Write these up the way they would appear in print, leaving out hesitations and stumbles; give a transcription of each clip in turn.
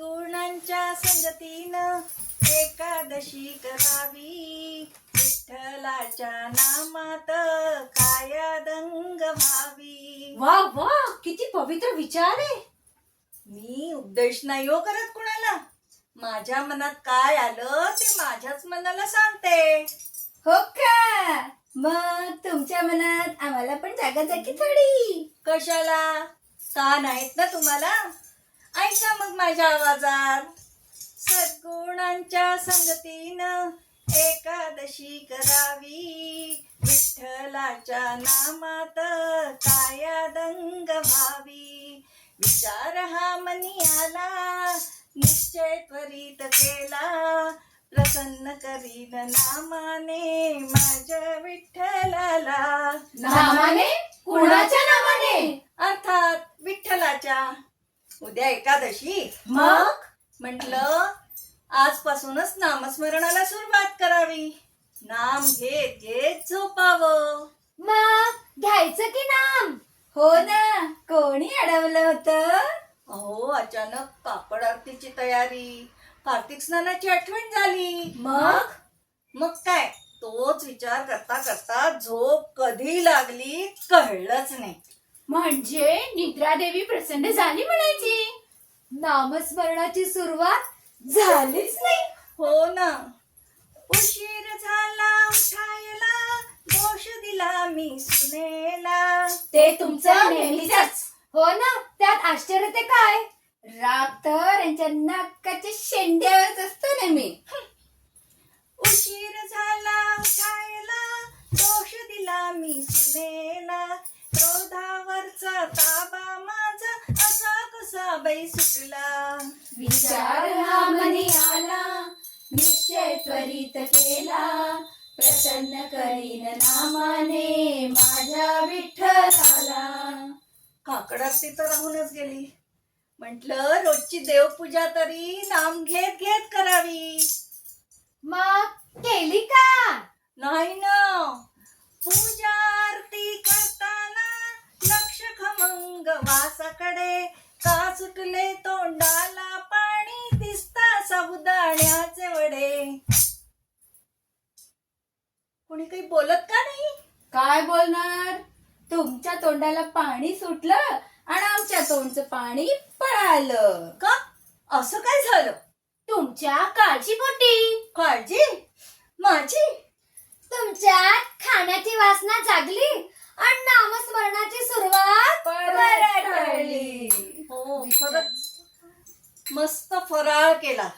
सद्गुणांच्या संगतीनं एकादशी करावी, विठ्ठलाच्या नामात कायादंग व्हावी. वा वा, किती पवित्र विचार आहे. मी उपदेश नाही हो करत कुणाला. माझ्या मनात काय आलं ते माझ्याच मनाला सांगते. हो का? मग तुमच्या मनात आम्हाला पण जागा जागी थोडी. कशाला? कान आहेत ना तुम्हाला? ऐका मग माझ्या आवाजात. सद्गुणांच्या संगतीनं एकादशी करावी, विठ्ठलाच्या नामात कायादंग व्हावी. विचार हा मनी आला, निश्चय त्वरित केला, प्रसन्न करीन नामाने माझ्या विठ्ठलाला. नामाने? कुणाच्या नामाने? अर्थात विठ्ठलाच्या. उद्या एकादशी, मग म्हटलं आजपासूनच नामस्मरणाला सुरुवात करावी. नाम घेत घेत झोपावं. मग घ्यायचं की नाम? हो ना, कोणी अडवलं होतं? अहो, अचानक काकड आरतीची तयारी, कार्तिक स्नानाची आठवण झाली. मग काय, तोच विचार करता करता झोप कधी लागली कळलंच नाही. म्हणजे निद्रादेवी प्रसन्न झाली म्हणायची. नामस्मरणाची सुरुवात झालीच नाही. हो ना. उशीर झाला उठायला, दोष दिला मी सुनेला. ते तुमचं नेहमीच. हो ना, त्यात आश्चर्य ते काय? राग तर यांच्या नाकाच्या शेंड्यावरच असतो नेहमी. उशीर झाला उठायला, दोष दिला मी सुनेला, क्रोधावरचा ताबा माझा असा कसा बाई सुटला. विचार हा मनी आला, निश्चय त्वरित केला, प्रसन्न करीन नामाने माझ्या विठ्ठलाला. काकड आरती तर राहूनच गेली. म्हटलं रोजची देवपूजा तरी नाम घेत घेत करावी. मग केली का? नाही ना. पूजा आरती करताना लक्ष खमंग वासाकडे, का सुटले तोंडाला पाणी, दिसता साबुदाण्याचे वडे. कोणी काही बोलत का नाही? काय बोलणार? तुमच्या तोंडाला पाणी सुटलं आणि आमच्या तोंडचं पाणी पळालं. का? असं काय झालं? तुमच्या काळजीपोटी. काळजी? माझी? तुमच्यात खाण्याची वासना जागली आणि नामस्मरणाची सुरुवात परत कळली. हो, खरंच मस्त फराळ केला,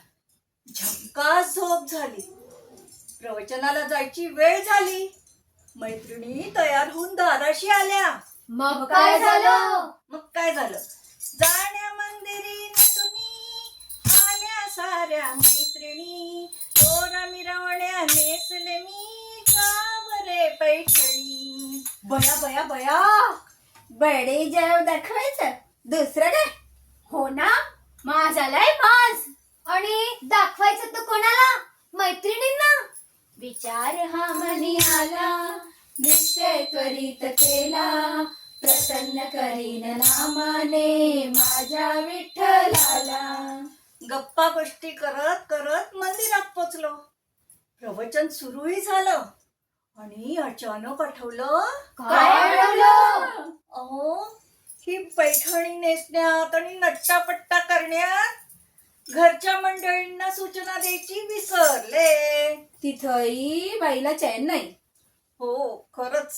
झक्कास झोप झाली. प्रवचनाला जायची वेळ झाली. मैत्रिणी तयार होऊन दाराशी आल्या. मग काय झालं? जाण्या मंदिरी नटुनी आल्या साऱ्या मैत्रिणी, तोरा मिरवण्या नेसले मी, कावरे पैठणी. बया बया बया, बडे जेव दाखवायचं, दुसरं काय? हो ना, माज आलाय माज. आणि दाखवायचं तो कोणाला? मैत्रिणींना. विचार हा मनी आला, निश्चय त्वरित केला, प्रसन्न करीन नामाने माझ्या विठ्ठलाला. गप्पा गोष्टी करत करत मंदिरात पोचलो. प्रवचन सुरूही झालं आणि अचानक आठवलं. काय आठवलं? अहो, ही पैठणी नेसण्यात आणि नट्टापट्टा करण्यात घरच्या मंडळींना सूचना द्यायची विसरले. तिथंही बाईला चैन नाही. हो, खरंच.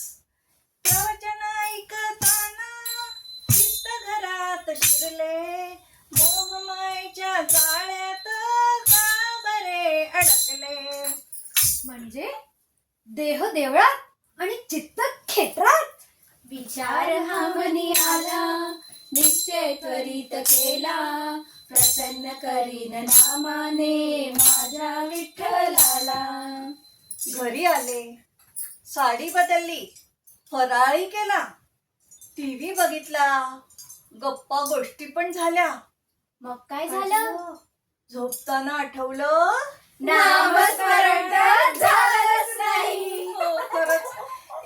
प्रवचन ऐकताना चित्त घरात शिरले, मोहमायेच्या जाळ्यात का बरे अडकले. म्हणजे देह देवळात आणि चित्त क्षेत्रात. विचार हा मनी आला, निश्चय त्वरित केला, प्रसन्न करीन नामाने माझ्या विठ्ठलाला. घरी आले, साडी बदलली, फराळी केला, टीव्ही बघितला, गप्पा गोष्टी पण झाल्या. मग काय झालं? झोपताना आठवलं, नामस्मरण तर झालंच नाही. हो, खरंच.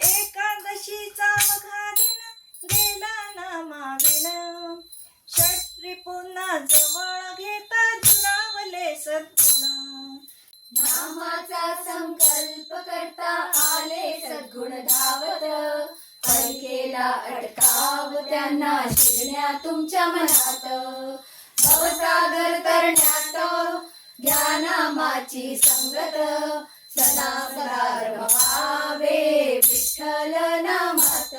एकादशीचा बघा दिन गेला नामाविन, षट्री पुन्हा जवळ घेता करा अटकाव त्यांना शिरण्या तुमच्या मनात. भवसागर तरण्यात घ्या नामाची संगत, सदा सदा रमवावे विठ्ठल नामात.